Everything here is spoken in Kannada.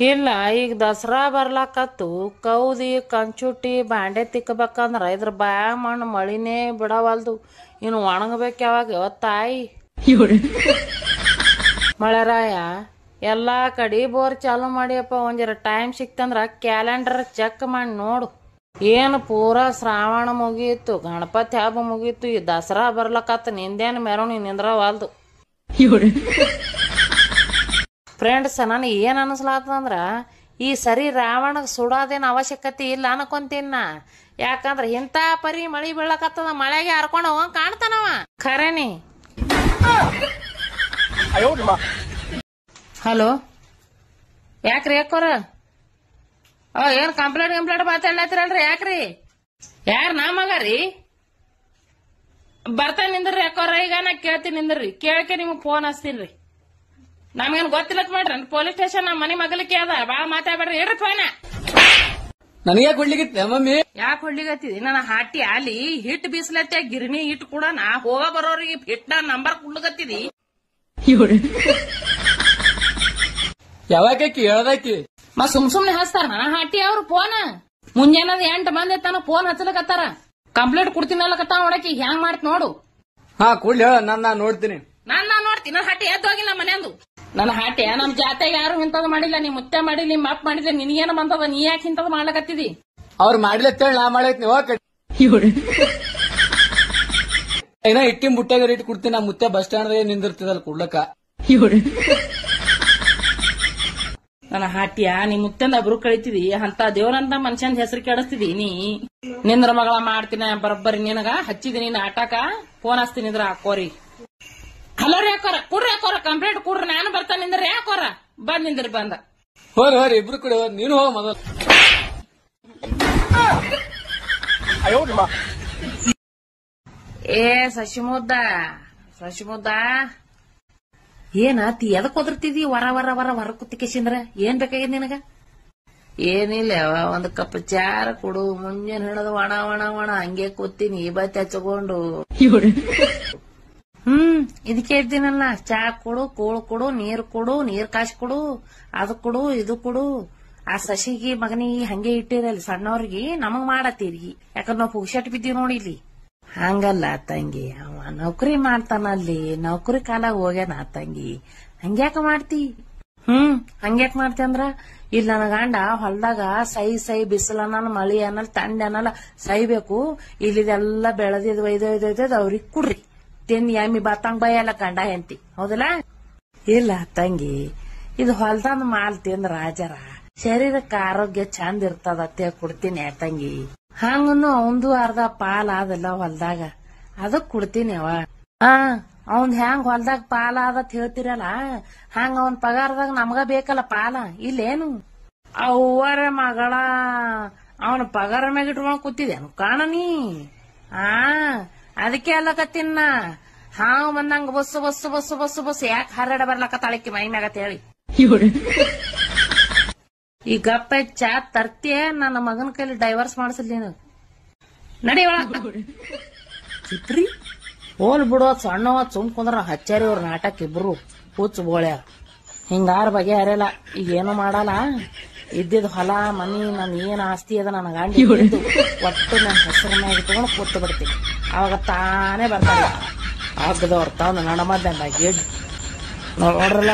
ಇಲ್ಲ ಈಗ ದಸರಾ ಬರ್ಲಾಕತ್ತು ಕೌದಿ ಕಂಚುಟಿ ಬಾಂಡೆ ತಿಕ್ಕಬೇಕಂದ್ರ ಇದ್ರ ಬ್ಯಾಗ್ ಮಣ್ಣು ಮಳಿನೇ ಬಿಡವಲ್ದು. ಇನ್ನು ಒಣಗಬೇಕು ಯಾವಾಗ ತಾಯಿ ಮಳೆರಾಯ ಎಲ್ಲಾ ಕಡೆ ಬೋರ್ ಚಾಲು ಮಾಡಿಯಪ್ಪ. ಒಂಜರ ಟೈಮ್ ಸಿಕ್ತಂದ್ರ ಕ್ಯಾಲೆಂಡರ್ ಚೆಕ್ ಮಾಡಿ ನೋಡು. ಏನು ಪೂರಾ ಶ್ರಾವಣ ಮುಗೀತು, ಗಣಪತಿ ಹಬ್ಬ ಮುಗೀತು, ಈ ದಸರಾ ಬರ್ಲಕತ್ತ ನಿಂದೇನು ಮೆರವಣಿಗೆ ನಿಂದ್ರವಲ್ದು. ಫ್ರೆಂಡ್ಸ್, ನನಗೆ ಏನ್ ಅನ್ಸ್ಲಾತಂದ್ರ ಈ ಸರಿ ರಾವಣಗ್ ಸುಡೋದೇನ್ ಅವಶ್ಯಕತೆ ಇಲ್ಲ ಅನ್ಕೊಂತೀನ. ಯಾಕಂದ್ರ ಇಂತ ಪರಿ ಮಳಿ ಬೀಳಕತ್ತದ, ಮಳೆಗೆ ಹರ್ಕೊಂಡ್ ಹೋಗಂಗ್ ಕಾಣ್ತಾನವ. ಖರೇನಿ. ಹಲೋ, ಯಾಕ್ರಿ ಯಾಕೋರ ಏನ್ ಕಂಪ್ಲೇಂಟ್ ಮಾತಾಡ್ಲತ್ತಿರಲ್ರಿ? ಯಾಕ್ರಿ? ಯಾರ ನಾ ಮಗರಿ? ಬರ್ತಾ ನಿಂದ್ರಿ ಯಾಕೋರ. ಈಗ ನಾ ಕೇಳ್ತೀನಿ ನಿಂದ್ರಿ. ಕೇಳಕ್ಕೆ ನಿಮಗ್ ಫೋನ್ ಹಚ್ತೀನ್ರಿ. ನಮ್ಗೇನ್ ಗೊತ್ತಿಲ್ಲತ್ ಮಾಡ್ರಿ. ಪೊಲೀಸ್ ಸ್ಟೇಷನ್ ನಮ್ಮ ಮನಿ ಮಗಲಿಕ್ಕೆ ಅದ. ಬಾಳ ಮಾತಾಡ್ಬೇಡ್ರಿ. ಹೇಳ್ರಿ ಫೋನ. ನನಗೆ ಕೊಡ್ಲಿಕ್ಕೆ ಮಮ್ಮಿ ಯಾಕೆ ಹೊಡ್ಲಿಗತ್ತಿದಿ? ನನ್ನ ಹಾಟಿ ಅಲ್ಲಿ ಹಿಟ್ ಬೀಸ್ಲತ್ತೆ, ಗಿರಣಿ ಹಿಟ್ ಕೂಡ ನಾ ಹೋಗ ಬರೋರಿಗೆ ಹಿಟ್ನ ನಂಬರ್ ಕುಡ್ಲಗತ್ತಿದಿ. ಯಾವಾಕಿ ಹೇಳ್ದಾಕಿ ಸುಮ್ನೆ ಹಚ್ತಾರ ನನ್ನ ಹಾಟಿ ಅವ್ರು ಫೋನ್. ಮುಂಜಾನದ 8 ಮಂದಿ ತನ ಫೋನ್ ಹಚ್ಚಲಕತ್ತಾರ. ಕಂಪ್ಲೇಂಟ್ ಕೊಡ್ತೀನಲ್ಲಕತ್ತ ನೋಡಕಿ ಹೆಂಗ್ ಮಾಡ್ತ ನೋಡು. ಹಾ ಕೊಡ್ಲಿ ಹೇಳ, ನಾ ನೋಡ್ತೀನಿ. ನಾನ್ ನೋಡ್ತೀನಿ. ನನ್ನ ಹಾಟಿ ಎದ್ದು ಹೋಗಿಲ್ಲ ಮನೆಯಂದು. ನನ್ನ ಹಾಟಿ ನಮ್ ಜಾತ್ಯಾಗ ಯಾರು ಇಂತದ್ ಮಾಡಿಲ್ಲ. ನಿಮ್ ಮುತ್ತೆ ಮಾಡಿಲ್ಲ, ನಿಮ್ ಅಪ್ಪ ಮಾಡಿಲ್ಲ. ನಿನಗೇನ ಬಂದದ? ನೀ ಯಾಕೆ ಇಂತದ್ ಮಾಡ್ಲಕತ್ತಿದಿ? ಅವ್ರು ಮಾಡ್ಲತ್ತೇಳಿ ನಾ ಮಾಡೈತಿ. ಏನ ಇಟ್ಟಿನ ಬುಟ್ಟಾಗ ರೇಟ್ ಕೊಡ್ತೀನಿ. ನಾ ಮುತ್ತೆ ಬಸ್ ಸ್ಟ್ಯಾಂಡ್ ನಿಂದಿರ್ತಿದಲ್ಲ ಕೊಡ್ಲಕ್ಕ. ನನ್ನ ಹಾಟಿಯ ನಿಮ್ ಮುತ್ತಂದ ಅಬ್ರು ಕಳಿತಿದಿ. ಅಂತ ದೇವ್ರಂತ ಮನುಷ್ಯನ ಹೆಸರು ಕೆಡಿಸ್ತಿದಿ ನೀ. ನಿಂದ್ರ ಮಗಳ ಮಾಡ್ತೀನಿ ಬರೋಬ್ಬರಿ. ನಿನಗ ಹಚ್ಚಿದೀನಿ ಆಟಕ ಫೋನ್ ಹಚ್ತೀನಿ. ಇದ್ರ ಹಾಕೋರಿ. ಹಲೋ ರೀ ಹಾಕೋರ, ಕುಡ್ರಿ ಹಾಕೋರ, ಕಂಪ್ಲೇಂಟ್ ಕುಡ್ರಿ. ನಾನು ಬರ್ತಾನೆ ನಿಂದ್ರಿ ಹಾಕೋರ. ಬಂದ್ ನಿಂದ್ರಿ. ಬಂದ ಹೋರಿ ಇಬ್ರು ಕಡೆ ನೀನು ಹೋಗ ಮೊದಲು. ಏ ಶಶಿಮುದ್ದ ಏನಾತಿ? ಎದಕ್ ಒದರ್ತಿದಿ? ವರ ಕುತ್ತಿಕೆಸಿಂದ್ರ ಏನ್ ಬೇಕಾಗಿದ್ ನಿನಗ? ಏನಿಲ್ಲ, ಒಂದ್ ಕಪ್ ಚಾರ ಕೊಡು. ಮುಂಜಾನೆ ಹಿಡದ ಒಣ ಹಂಗೆ ಕೂತೀನಿ ಬತ್ತಿ ಹಚ್ಕೊಂಡು. ಇದಕ್ಕೆ ಇದ್ದೀನಲ್ಲ. ಚಾ ಕೊಡು, ಕೋಳು ಕೊಡು, ನೀರ್ ಕೊಡು, ನೀರ್ ಕಾಶ್ ಕೊಡು, ಅದು ಕೊಡು, ಇದು ಕೊಡು. ಆ ಸಸಿಗಿ ಮಗನಿಗೆ ಹಂಗೆ ಇಟ್ಟಿರಲಿ. ಸಣ್ಣವ್ರಿಗೆ ನಮಗ್ ಮಾಡತ್ತೀರಿ. ಯಾಕಂದ್ರ ನಾವು ಪುಗ್ಸಟ್ ಬಿದ್ದೀವಿ ನೋಡಿ ಇಲ್ಲಿ. ಹಂಗಲ್ಲ ತಂಗಿ, ಅವ ನೌಕರಿ ಮಾಡ್ತಾನಲ್ಲಿ. ನೌಕರಿ ಕಾಲಾಗ ಹೋಗ್ಯಾನ ತಂಗಿ. ಹಂಗ್ಯಾಕ ಮಾಡ್ತಿ? ಹಂಗ್ಯಾಕ ಮಾಡ್ತಿ ಅಂದ್ರ ಇಲ್ಲಿ ನನ್ನ ಗಂಡ ಹೊಲ್ದಾಗ ಸೈ ಬಿಸಿಲು ಅನ್ನಲ್ಲ, ಮಳಿ ಅನ್ನಲ್ಲ, ತಂಡಿ ಅನ್ನಲ್ಲ, ಸೈಬೇಕು. ಇಲ್ಲಿದೆಲ್ಲ ಬೆಳೆದಿದ್ ಒಯ್ದೊಯ್ದೊಯ್ದದ್ ಅವ್ರಿಗೆ ಕುಡ್ರಿ. ತಿಂದ್ ಎಮ್ಮಿ ಬತ್ತಂಗ್ ಬೈಯಲ್ಲ ಗಂಡ ಹೆಂಡತಿ. ಹೌದಲ್ಲ? ಇಲ್ಲ ತಂಗಿ, ಇದು ಹೊಲ್ದಂದ್ ಮಾಲ್ ತಿಂದ್ ರಾಜರ ಶರೀರಕ್ಕೆ ಆರೋಗ್ಯ ಚಂದ ಇರ್ತದ ಕೊಡ್ತೀನಿ ತಂಗಿ. ಹಂಗನು ಅವಂದು ಅರ್ಧ ಪಾಲ ಆದಲ್ಲ ಹೊಲ್ದಾಗ, ಅದಕ್ ಕೊಡ್ತೀನಿ. ಅವನ್ ಹೆಂಗ್ ಹೊಲ್ದಾಗ ಪಾಲ ಆದತ್ ಹೇಳ್ತಿರಲ್ಲ, ಹಂಗ ಅವನ್ ಪಗಾರದಾಗ ನಮ್ಗ ಬೇಕಲ್ಲ ಪಾಲ. ಇಲ್ಲೇನು ಅವ್ವರ ಮಗಳ ಅವನ ಪಗಾರ ಮ್ಯಾಗ ಇಟ್ಕೊಂಡ್ ಕೂತಿದೇನು ಕಾಣನಿ? ಅದಕ್ಕೆ ಅಲ್ಲಕತ್ತಿನ ಹಾವ್ ಬಂದಂಗ ಬಸ್ ಯಾಕೆ ಹರಡ ಬರ್ಲಕತ್ತಾಳಕ್ಕಿ ಮೈ ಮ್ಯಾಗತ್ ಹೇಳಿ. ಈ ಗಪ್ಪ ಚಾ ತರ್ತಿಯ? ನನ್ನ ಮಗನ ಕೈಲಿ ಡೈವರ್ಸ್ ಮಾಡಿಸಲ್ ನೀನು. ನಡಿ ಚಿತ್ರಿ ಹೋಲ್ ಬಿಡೋ. ಸಣ್ಣ ಸುಮ್ ಕುಂದ್ರ ಹಚ್ಚಾರಿ ಅವ್ರ ನಾಟಕ ಇಬ್ರು ಹುಚ್ಚ ಬೋಳ್ಯಾರ. ಹಿಂಗಾರ ಬಗೆ ಹರಿಯಲ್ಲ. ಈಗ ಏನು ಮಾಡಲ್ಲ. ಇದ್ದಿದ್ ಹೊಲ ಮನಿ ನನ್ ಏನ್ ಆಸ್ತಿ ಅದ ನನ್ನ ಗಾಂಡಿ ಒಟ್ಟು ನನ್ನ ಹೆಸರ ಮ್ಯಾಗ ತಗೊಂಡು ಕೂತ್ ಬಿಡ್ತೀನಿ. ಅವಾಗ ತಾನೇ ಬರ್ತಾರ ಆಗದವ್ರ ತಾವ್ ನಡ ಮದ್ದ ಗಿಡ್ ನೋಡ್ರಲ್ಲ.